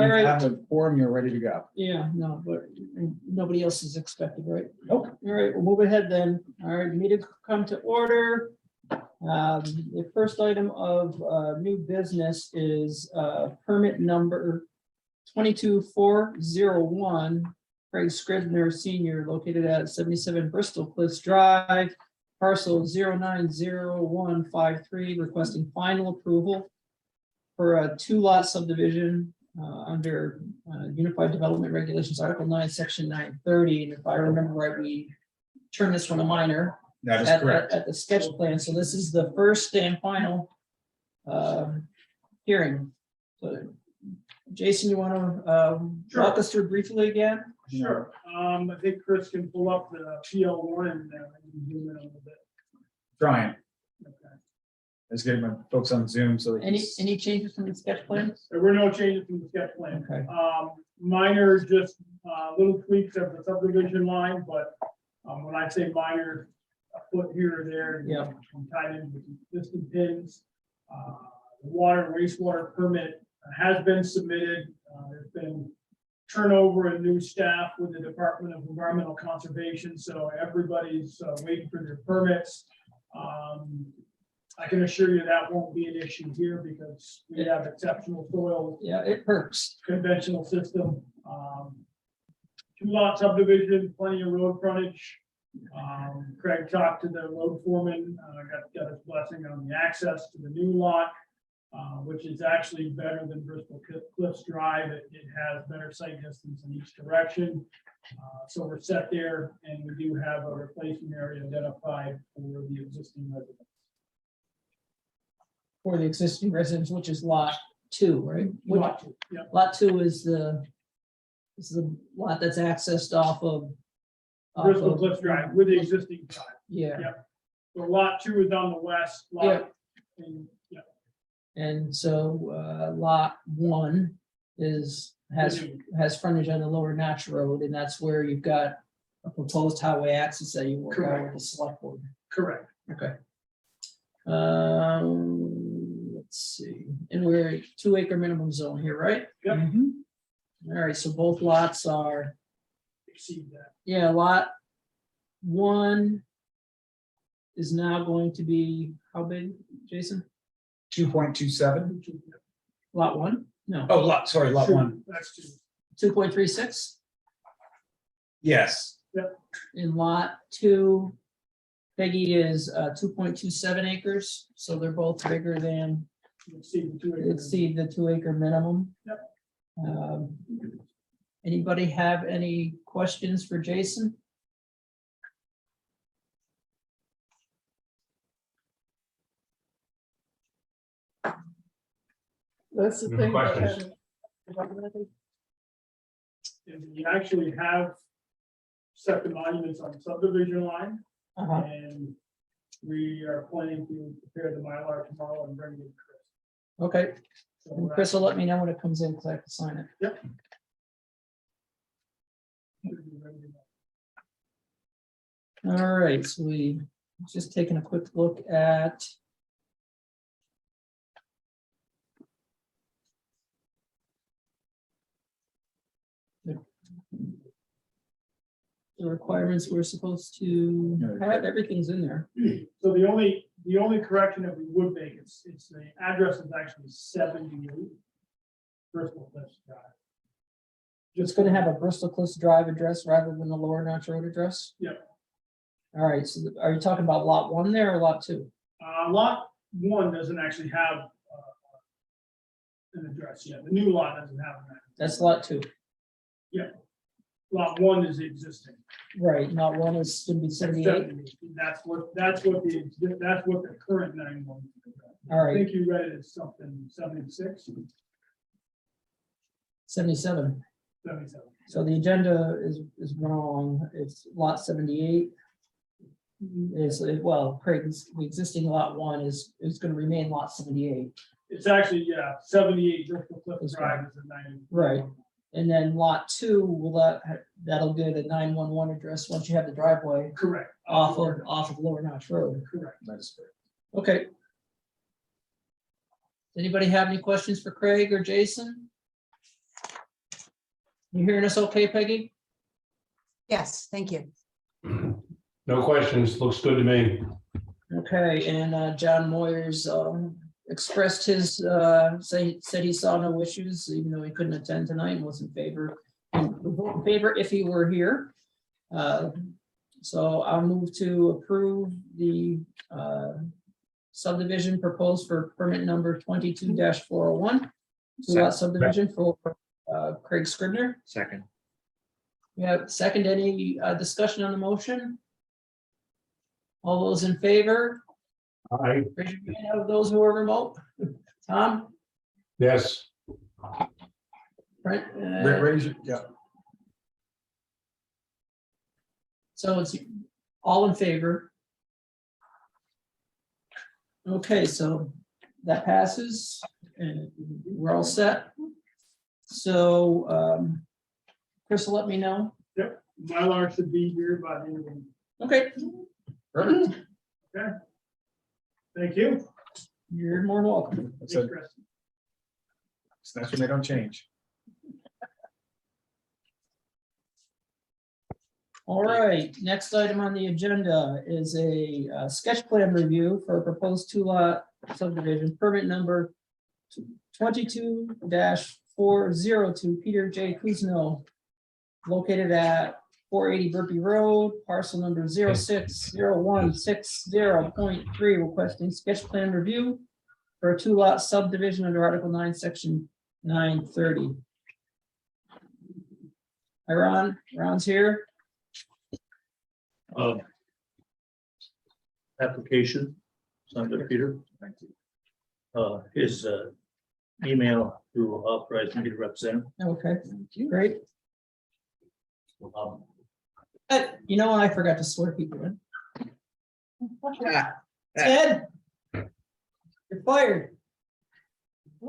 you right. have a quorum, you're ready to go. Yeah, no, but nobody else is expected, right? Nope. All right, we'll move ahead then. All right, meeting come to order. The first item of new business is permit number 22401. Craig Scribner Senior, located at 77 Bristol Cliffs Drive, parcel 090153, requesting final approval for a 2-lot subdivision under Unified Development Regulations, Article 9, Section 930. And if I remember right, we turned this one a minor That is correct. at the sketch plan. So this is the first and final hearing. So, Jason, you want to walk us through briefly again? Sure. I think Chris can pull up the PL1 and zoom in a little bit. Trying. Okay. Let's get my folks on Zoom so they can Any changes from the sketch plan? There were no changes from the sketch plan. Okay. Minor, just little tweaks of the subdivision line, but when I say minor, a foot here or there. Yeah. Tied in with existing pins. The water and wastewater permit has been submitted. There's been turnover and new staff with the Department of Environmental Conservation, so everybody's waiting for their permits. I can assure you that won't be an issue here because we have exceptional soil, Yeah, it perks. conventional system. 2-lot subdivision, plenty of road frontage. Craig talked to the road foreman, got his blessing on the access to the new lot, which is actually better than Bristol Cliffs Drive. It has better sight distance in each direction. So we're set there, and we do have a replacement area identified for the existing residents. For the existing residence, which is lot 2, right? Lot 2, yeah. Lot 2 is the lot that's accessed off of. Bristol Cliffs Drive with the existing drive. Yeah. Yep. So lot 2 is on the west, lot, and, yeah. And so lot 1 has frontage on the lower Natch Road, and that's where you've got a proposed highway access that you work out with the select board. Correct. Okay. Let's see, and we're at 2-acre minimum zone here, right? Yep. All right, so both lots are, Exceed that. yeah, lot 1 is now going to be, how big, Jason? 2.27. Lot 1? No, Oh, lot 1. That's 2. 2.36. Yes. In lot 2, Peggy is 2.27 acres, so they're both bigger than Exceed the 2 acres. exceed the 2-acre minimum. Yep. Anybody have any questions for Jason? That's the No thing. questions. And we actually have set the monuments on the subdivision line, Uh-huh. and we are planning to prepare the Mylar tomorrow and bring it to Chris. Okay, So and we're Chris will let me know when it comes in, because I have to sign it. Yep. Should be ready to go. All right, so we just taking a quick look at the requirements we're supposed to have. Everything's in there. So the only correction that we would make, it's the address is actually 78 Bristol Cliffs Drive. It's gonna have a Bristol Cliffs Drive address rather than the Lower Notch Road address? Yep. All right, so are you talking about lot 1 there or lot 2? Lot 1 doesn't actually have an address yet. The new lot doesn't have an address. That's lot 2. Lot 1 is existing. Right, lot 1 is gonna be 78. That's what the current 911. All I right, think you read it as something 76, 77. 77. So the agenda is wrong. It's lot 78. Well, Craig's, the existing lot 1 is gonna remain lot 78. It's actually, 78 Bristol Cliffs That's Drive is a 90. Right. And then lot 2, that'll get a 911 address once you have the driveway Correct. off of Lower Notch Road. Correct. That is correct. Okay. Anybody have any questions for Craig or Jason? You hearing us okay, Peggy? Yes, thank you. No questions, looks good to me. Okay, and John Moyers expressed his, said he saw no issues, even though he couldn't attend tonight and was in favor. Would vote in favor if he were here. So I'll move to approve the subdivision proposed for permit number 22-401. Two-lot subdivision for Craig Scribner. Second. We have second, any discussion on the motion? All those in favor? Aye. Raise your hand of those who are remote. Tom, Yes. Brent, Raise your, yeah. so it's all in favor. Okay, so that passes and we're all set. So Chris will let me know. Mylar should be here by the end of the week. Okay, Perfect. Thank you. you're more than welcome. That's Thanks, it. Chris. That's when they don't change. All right, next item on the agenda is a sketch plan review for a proposed two-lot subdivision, permit number 22-402, Peter J. Kuzno, located at 480 Burpee Road, parcel number 060160.3, requesting sketch plan review for a two-lot subdivision under Article 9, Section 930. Hi, Ron. Ron's here. Application, Senator Peter. His email to authorize me to represent him. Okay, great. Um, You know, I forgot to swear people in. Ted, you're fired.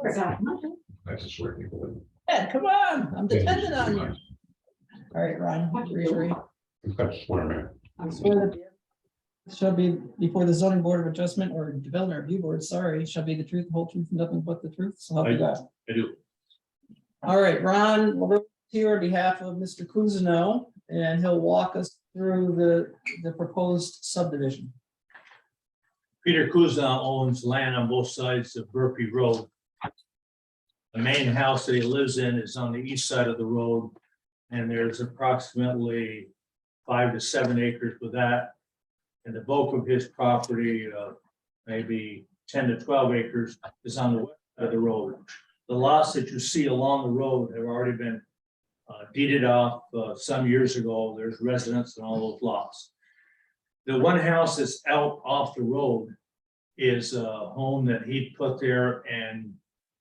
That's a swear people. Ted, come on, I'm dependent on you. All right, Ron, raise your hand. You've got to swear, man. Swear that shall be before the zoning board of adjustment or development review board, sorry, shall be the truth, the whole truth, and nothing but the truth, so help you God. I do. All right, Ron, we're here on behalf of Mr. Kuzno, and he'll walk us through the proposed subdivision. Peter Kuzna owns land on both sides of Burpee Road. The main house that he lives in is on the east side of the road, and there's approximately 5 to 7 acres with that. And the bulk of his property, maybe 10 to 12 acres, is on the west side of the road. The lots that you see along the road have already been deeded off some years ago. There's residents in all those lots. The one house that's out off the road is a home that he put there, and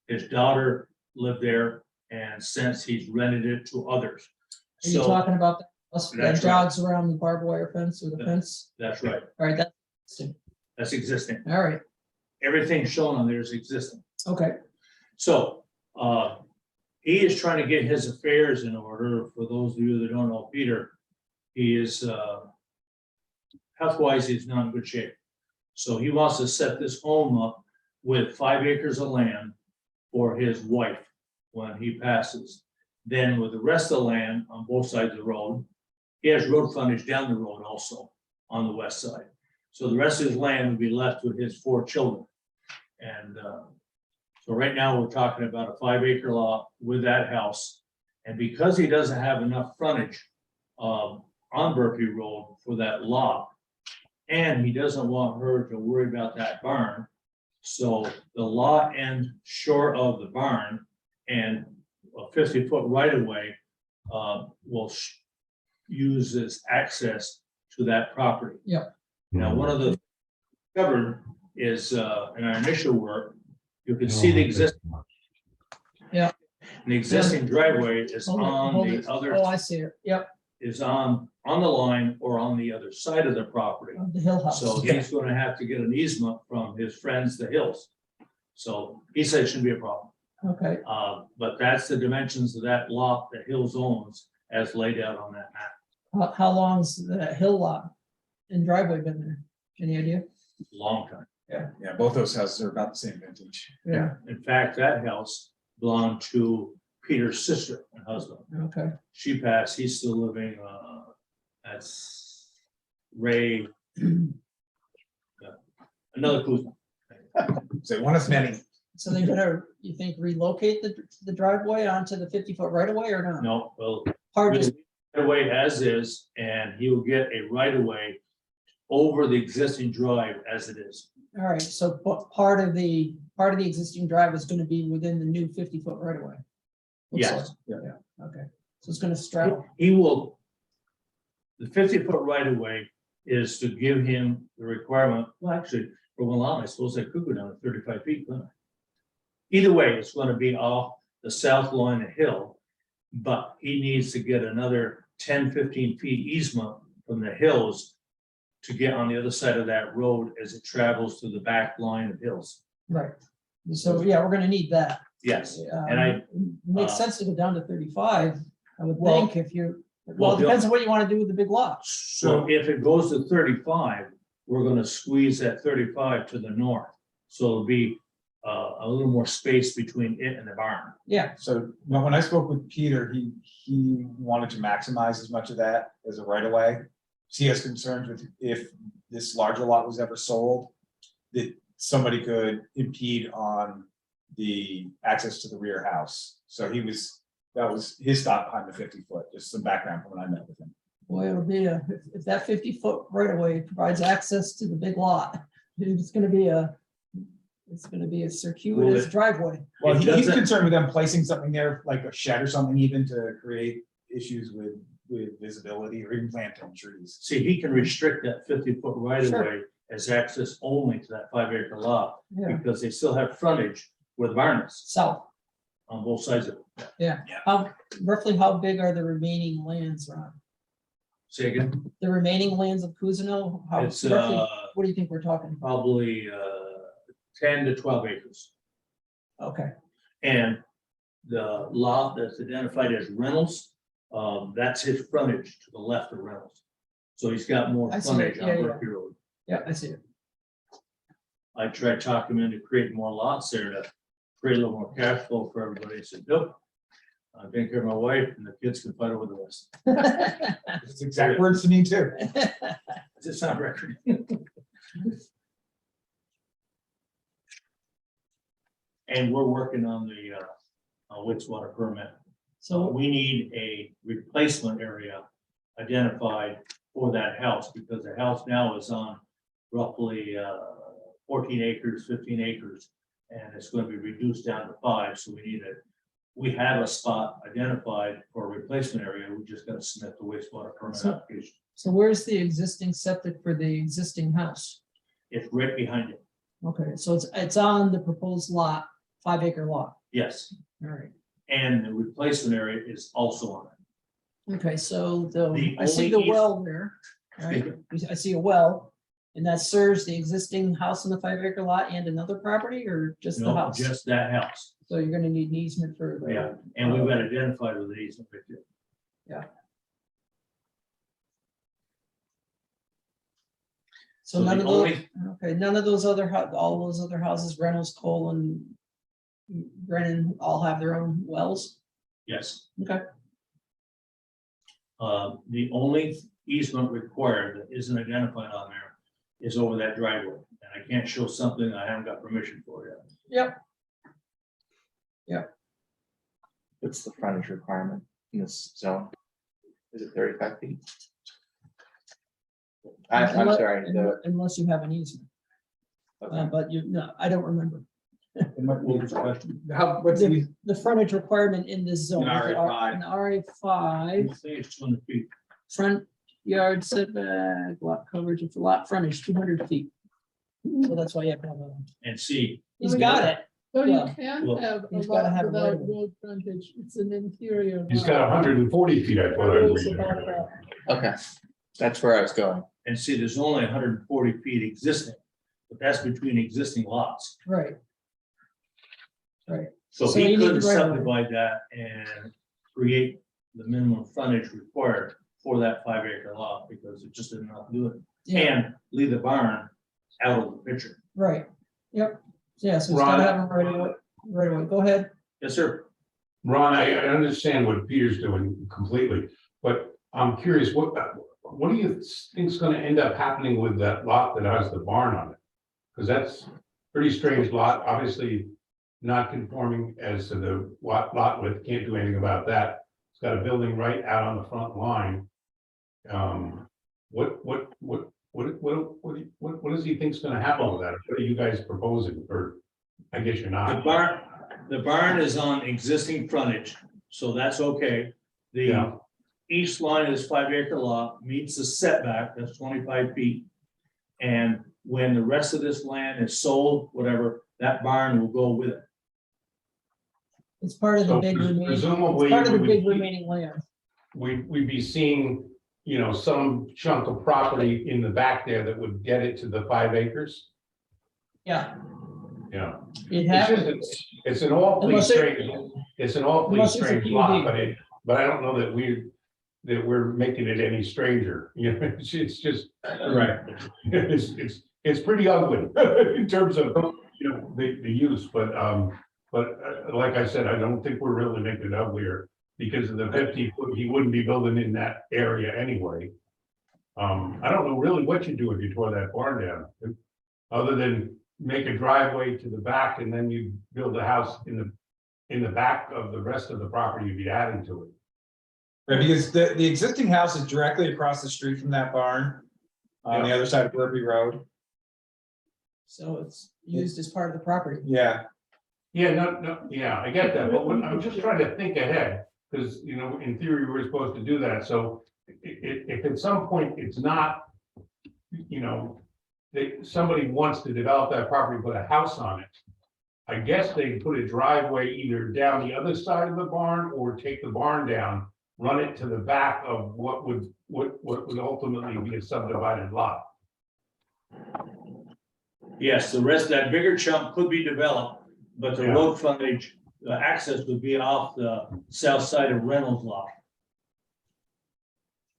his daughter lived there, and since he's rented it to others. Are you So talking about the house that That's right. jogs around the barbed wire fence or the Yeah. fence? that's right. All right, that's, That's existing. all right, Everything shown on there is existing. okay, So he is trying to get his affairs in order. For those of you that don't know Peter, he is health-wise, he's not in good shape. So he wants to set this home up with 5 acres of land for his wife when he passes. Then with the rest of the land on both sides of the road, he has road frontage down the road also on the west side. So the rest of his land would be left with his 4 children. And so right now we're talking about a 5 acre lot with that house. And because he doesn't have enough frontage on Burpee Road for that lot, and he doesn't want her to worry about that barn. So the lot ends short of the barn, and a 50-foot right of way will use as access to that property. Yep. Now, one of the covered is in our initial work, you can see the existing. Yeah. The existing driveway is Hold it, on hold the it. other, Oh, I see it, yep, is on the line or on the other side of the property. of the hill house. So he's gonna have to get an easement from his friends, the Hills. So he said it shouldn't be a problem. Okay, But that's the dimensions of that lot that Hills owns as laid out on that map. how long's that hill lot and driveway been there? Any idea? Long time. Yeah, both those houses are about the same vintage. Yeah, In fact, that house belonged to Peter's sister and husband. Okay, She passed, he's still living, that's Ray. Another Kuzma. Say one of many. so they're gonna, you think, relocate the driveway onto the 50-foot right of way or not? No, well, Hard to, right away as is, and he will get a right of way over the existing drive as it is. all right, so part of the existing drive is gonna be within the new 50-foot right of way. Looks Yes. like. Yeah, okay, so it's gonna straddle, He will, the 50-foot right of way is to give him the requirement, well, actually, for one lot, I suppose I could go down to 35 feet, couldn't I? Either way, it's gonna be off the south line of hill, but he needs to get another 10, 15 feet easement from the hills to get on the other side of that road as it travels to the back line of hills. right, so, yeah, we're gonna need that. Yes, and I- It makes sense to go down to 35, I would Well- think, if you're, well, Well, it depends on what you wanna do with the big lots. so if it goes to 35, we're gonna squeeze that 35 to the north. So it'll be a little more space between it and the barn. Yeah, So when I spoke with Peter, he wanted to maximize as much of that as a right of way. He has concerns with if this larger lot was ever sold, that somebody could impede on the access to the rear house. So that was his thought behind the 50-foot, just some background from when I met with him. boy, it'll be if that 50-foot right of way provides access to the big lot, it's gonna be a circuitous Well, driveway. Well, It he's doesn't- concerned with them placing something there, like a shed or something even to create issues with visibility or even planting trees. See, he can restrict that 50-foot right of Sure. way as access only to that 5-acre lot, Yeah, because they still have frontage where the barn is south, on both sides of it. yeah. Roughly how big are the remaining lands, Ron? Say again, The remaining lands of Kuzino, how it's roughly, what do you think we're talking? probably 10 to 12 acres. Okay, And the lot that's identified as Reynolds, that's his frontage to the left of Reynolds. So he's got more I see, frontage yeah, on yeah. Berkey Road. yeah, I see it. I tried talking him into creating more lots there to create a little more cash flow for everybody. He said, nope. I'm taking care of my wife and the kids can fight over the rest. It's exact words to me too. Does it sound record? And we're working on the wastewater permit. So So, we need a replacement area identified for that house, because the house now is on roughly 14 acres, 15 acres. And it's going to be reduced down to 5, so we have a spot identified for a replacement area, we just gotta submit the wastewater permit So- application. so where's the existing septic for the existing house? It's right behind it, Okay, so it's on the proposed lot, 5-acre lot, yes, all right. and the replacement area is also on it. Okay, so The I see only the well there, right? I see a well, and that serves the existing house on the 5-acre lot and another property, or just the No, house? just that house, So you're gonna need an easement for the. yeah, and we've got identified with the easement right there. So So none the of those, only, okay, none of those other, all those other houses, Reynolds, Cole and Brennan all have their own wells? yes. Okay. The only easement required that isn't identified on there is over that driveway, and I can't show something I haven't got permission for yet. Yep, What's the frontage requirement in this zone? Is it 35 feet? I'm Unless- sorry, unless you have an easement, okay. but no, I don't remember. What was the question? What's the, The frontage requirement in this zone. In RA5. In RA5, I think it's 200 feet. front yard setback, lot coverage, it's lot frontage, 200 feet. So that's why you have to have a, And see, he's got it. So Well, you can well, have a he's gotta lot have a without right of way. road frontage, it's an interior. He's lot. got 140 feet, I thought I Rules read. about there. that. Okay, that's where I was going. and see, there's only 140 feet existing, but that's between existing lots. Right. Right, So So he you need couldn't the right of way. subdivide that and create the minimum frontage required for that 5-acre lot, because it just didn't know how to do it. yeah, And leave the barn out of the picture. right, yep, yeah, so he's gotta Ron- have a right away, go ahead. Yes, sir. Ron, I understand what Peter's doing completely, but I'm curious, what do you think's gonna end up happening with that lot that has the barn on it? Because that's pretty strange lot, obviously not conforming as to the lot width, can't do anything about that. It's got a building right out on the front line. What does he think's gonna happen with that? What are you guys proposing, or I guess you're not? The barn is on existing frontage, so that's okay. The Yeah. east line of this 5 acre lot meets the setback, that's 25 feet. And when the rest of this land is sold, whatever, that barn will go with it. It's part of the So big remaining, presumably it's part of the we big would- remaining land. We'd be seeing, you know, some chunk of property in the back there that would get it to the 5 acres. Yeah, Yeah. it It's happens. just, it's an awfully Unless it- strange, it's an awfully unless it's a strange lot, PUD. but I don't know that we're making it any stranger, you know, it's just. Right. It's pretty ugly in terms of, you know, the use, but like I said, I don't think we're really making it uglier because of the 50 foot, he wouldn't be building in that area anyway. I don't know really what you do if you tore that barn down, other than make a driveway to the back and then you build a house in the back of the rest of the property you'd be adding to it. Right, because the existing house is directly across the street from that barn, on the other side of Burby Road. So it's used as part of the property. Yeah, Yeah, no, yeah, I get that, but I'm just trying to think ahead, because, you know, in theory, we're supposed to do that, so if at some point it's not, you know, somebody wants to develop that property, put a house on it, I guess they put a driveway either down the other side of the barn or take the barn down, run it to the back of what would ultimately be a subdivided lot. Yes, the rest, that bigger chunk could be developed, but the Yeah. road frontage, the access would be off the south side of Reynolds lot.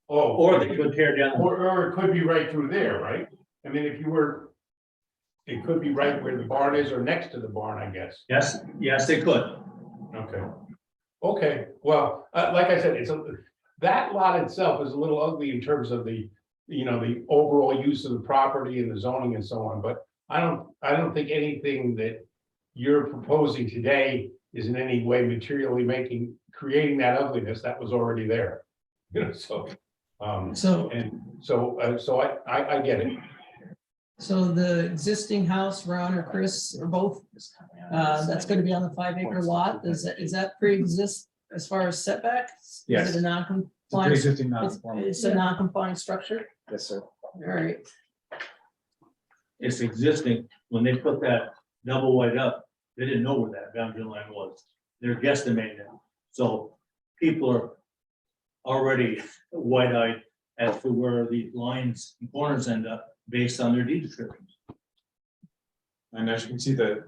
Oh, Or they could tear down. or it could be right through there, right? I mean, if you were, it could be right where the barn is or next to the barn, I guess. Yes, they could. Okay. Okay, well, like I said, that lot itself is a little ugly in terms of the, you know, the overall use of the property and the zoning and so on, but I don't think anything that you're proposing today is in any way materially creating that ugliness that was already there. You know, so, So, I get it. so the existing house, Ron or Chris, or both, that's gonna be on the 5 acre lot, is that pre-exist as far as setbacks? Yes. Is it a it's a non-compliant? pre-existing It's non-conforming. it's a non-compliant structure, Yes, sir. all right, It's existing. When they put that double wide up, they didn't know where that boundary line was. They're guesstimating it. So people are already wide-eyed as to where the lines and corners end up based on their deed descriptions. And as you can see, the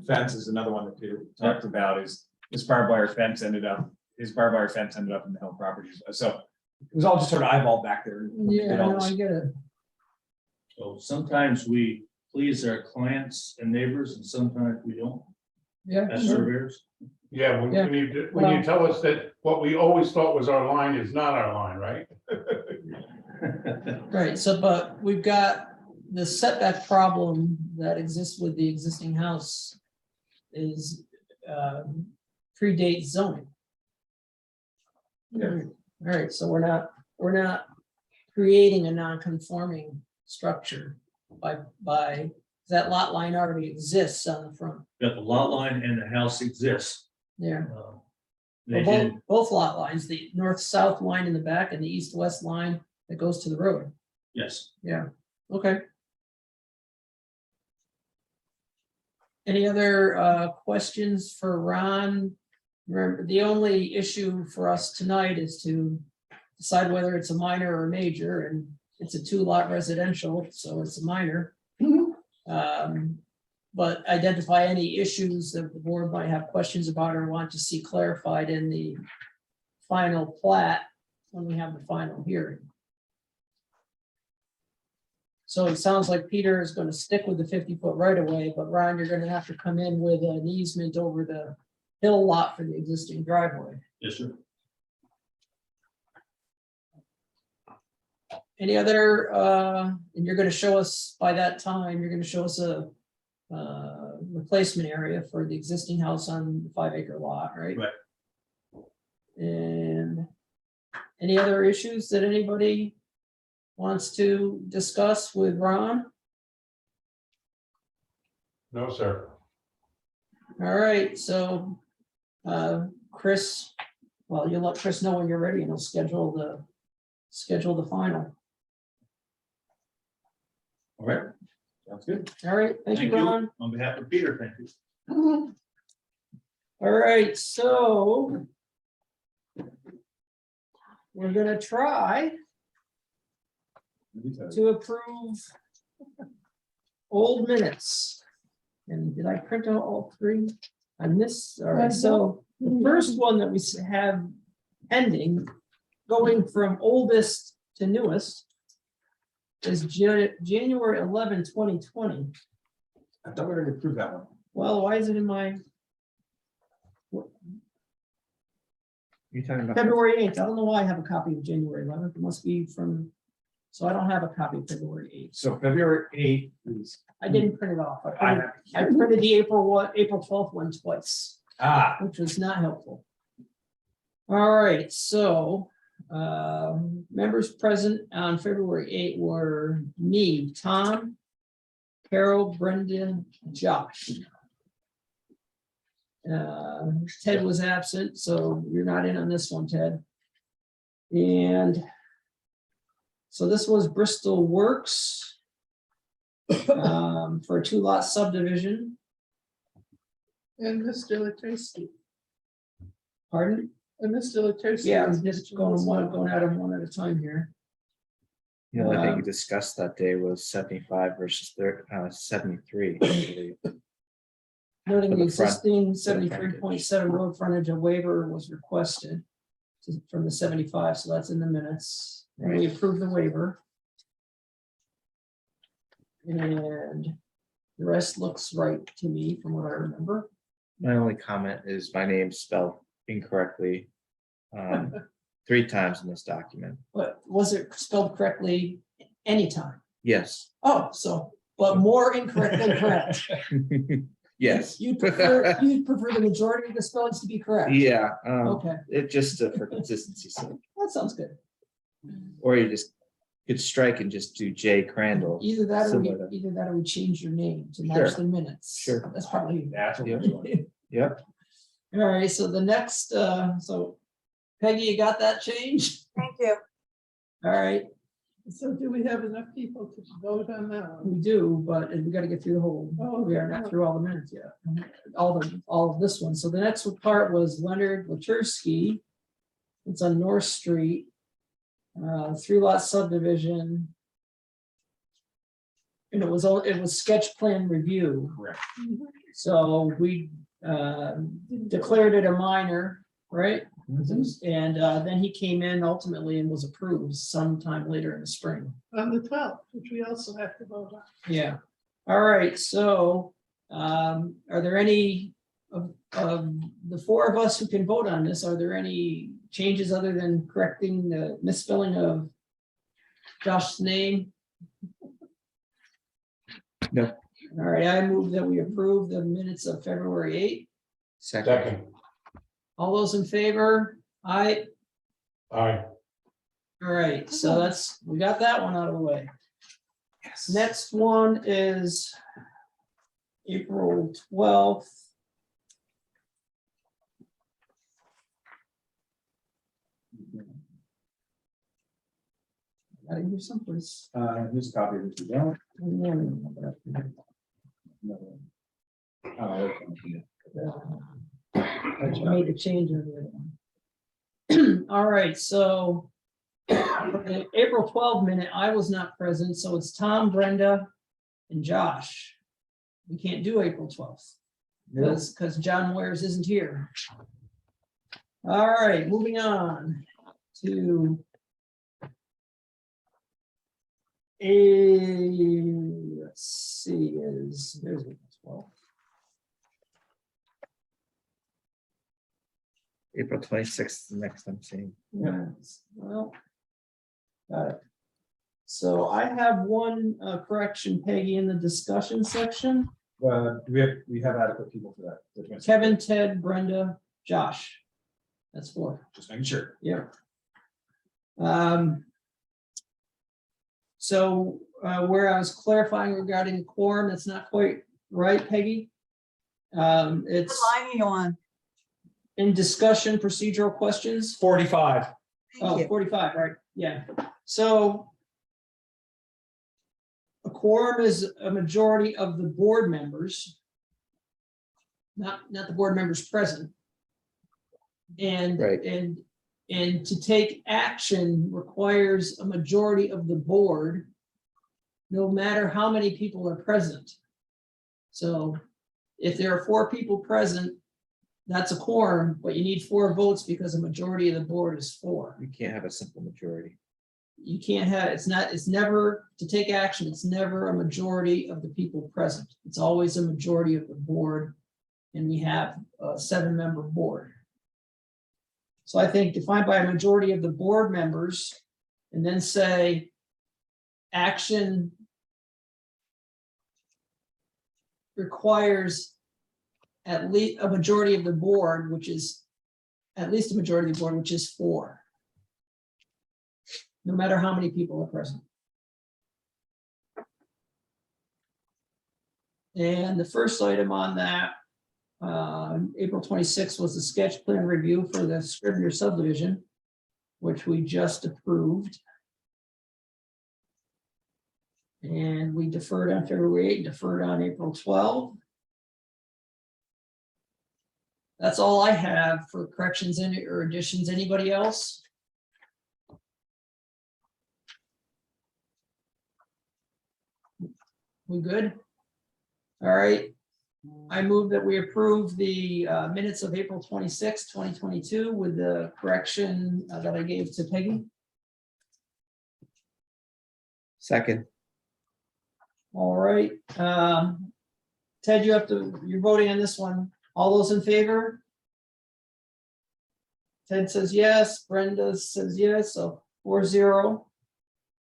fence is another one that Peter talked about, is his barbed wire fence ended up in the Hill properties. So it was all just sort of eyeballed back there. yeah, no, I get it. So sometimes we please our clients and neighbors and sometimes we don't, Yeah, as sure. surveyors. Yeah, Yeah. when you tell us that what we always thought was our line is not our line, right? Right, so, but we've got the setback problem that exists with the existing house is predates zoning. Yeah. All right, so we're not creating a non-conforming structure by, that lot line already exists on the front. That the lot line and the house exists. Yeah, They Well, did, both lot lines, the north-south line in the back and the east-west line that goes to the road. yes. Yeah, okay. Any other questions for Ron? Remember, the only issue for us tonight is to decide whether it's a minor or a major, and it's a 2-lot residential, so it's a minor. But identify any issues that the board might have questions about or want to see clarified in the final plat when we have the final hearing. So it sounds like Peter is gonna stick with the 50-foot right of way, but Ron, you're gonna have to come in with an easement over the hill lot for the existing driveway. Yes, sir. Any other, and you're gonna show us, by that time, you're gonna show us a replacement area for the existing house on the 5-acre lot, right? Right. And any other issues that anybody wants to discuss with Ron? No, sir. All right, so, Chris, well, you'll let Chris know when you're ready and he'll schedule the final. All right. Sounds good. All right, thank you, Ron. On behalf of Peter, thank you. All right, so we're gonna try to approve old minutes. And did I print out all three? I missed, all right, so the first one that we have pending, going from oldest to newest, is January 11, 2020. I thought we were gonna approve that one. Well, why is it in my You talking about? February 8th? I don't know why I have a copy of January 11th. It must be from, so I don't have a copy of February 8th. So February 8th is. I didn't print it off. I printed the April 12th one twice, which was not helpful. All right, so members present on February 8th were me, Tom, Carol, Brendan, Josh. Ted was absent, so you're not in on this one, Ted. And so this was Bristol Works for a 2-lot subdivision. And Mr. Latresi. Pardon? And Mr. Latresi. Yeah, I'm just going at them one at a time here. The only thing you discussed that day was 75 versus 73. I believe. Noting For the the front- existing for the frontage. 73.7 road frontage, a waiver was requested from the 75, so that's in the minutes. And we approved the waiver. And the rest looks right to me from what I remember. My only comment is my name's spelled incorrectly 3 times in this document. But was it spelled correctly anytime? Yes. Oh, so, but more incorrect than correct. Yes. You'd prefer the majority of the spellings to be correct? Yeah. Okay, It just for consistency's sake. that sounds good. Or you just could strike and just do J Crandall. Either that Similar to- or we change your name to match Sure. the minutes. Sure. That's probably. That's what Yeah. we're doing. Yep. All right, so the next, so Peggy, you got that change? Thank you. All right, So do we have enough people to vote on that one? we do, but we gotta get through the whole, we are not through all the minutes yet. All of this one. So the next part was Leonard Latursky. It's on North Street. 3-lot subdivision. And it was sketch plan review. Correct. So we declared it a minor, right? And then he came in ultimately and was approved sometime later in the spring. On the 12th, which we also have to vote on. Yeah. All right, so are there any of the 4 of us who can vote on this? Are there any changes other than correcting the misspelling of Josh's name? No. All right, I move that we approve the minutes of February 8th. Second. All those in favor? Aye. Aye. All right, so we got that one out of the way. Next one is April 12th. Got it here someplace. Here's a copy of it. Yeah. I made a change of it. All right, so the April 12 minute, I was not present, so it's Tom, Brenda, and Josh. We can't do April 12th because John Wares isn't here. All right, moving on to let's see, there's April 12th. April 26th, the next I'm seeing. Yeah, well. Got it. So I have one correction, Peggy, in the discussion section. We have adequate people for that. The 26th. Kevin, Ted, Brenda, Josh. That's 4. Just making sure. Yeah. So where I was clarifying regarding the quorum, that's not quite right, Peggy. It's What line are you on? in discussion, procedural questions. 45. Oh, Thank you. 45, right, yeah. So a quorum is a majority of the board members, not the board members present. And, Right. and to take action requires a majority of the board, no matter how many people are present. So if there are 4 people present, that's a quorum, but you need 4 votes because a majority of the board is 4. You can't have a simple majority. You can't have, it's never, to take action, it's never a majority of the people present. It's always a majority of the board. And we have a 7-member board. So I think defined by a majority of the board members, and then say action requires at least a majority of the board, which is at least a majority of the board, which is 4. No matter how many people are present. And the first item on that, April 26th, was the sketch plan review for the Scrivener subdivision, which we just approved. And we deferred on February 8, deferred on April 12. That's all I have for corrections or additions. Anybody else? We good? All right. I move that we approve the minutes of April 26, 2022 with the correction that I gave to Peggy. Second, All right. Ted, you're voting on this one. All those in favor? Ted says yes, Brenda says yes, so 4-0.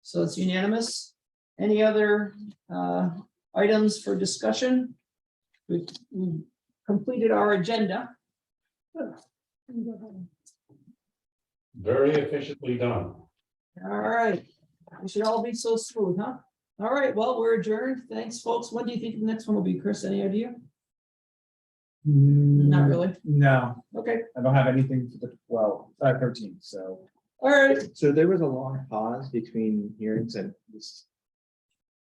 So it's unanimous. Any other items for discussion? We've completed our agenda. Very efficiently done. All right. We should all be so smooth, huh? All right, well, we're adjourned. Thanks, folks. When do you think the next one will be, Chris? Any idea? Not really. No, Okay, I don't have anything for the 13th, so. all right. so there was a long pause between hearings and this.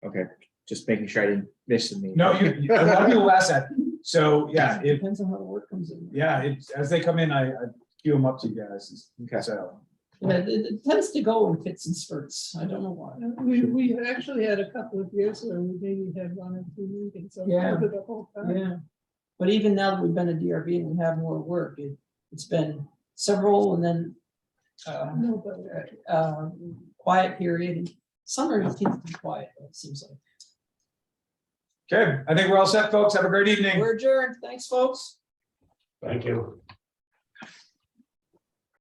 Okay, just making sure I didn't miss the meeting. No, a lot of people ask that. So, yeah, Depends on how the work comes in. as they come in, I queue them up to you guys. Okay. So, Yeah, it tends to go in fits and spurts. I don't know why. We actually had a couple of years where we maybe had 1 or 2 meetings. So Yeah. over the whole time. Yeah. But even now that we've been at DRB and we have more work, it's been several and then No, but quiet period. Summer it tends to be quiet, it seems like. okay, I think we're all set, folks. Have a great evening. We're adjourned. Thanks, folks. Thank you.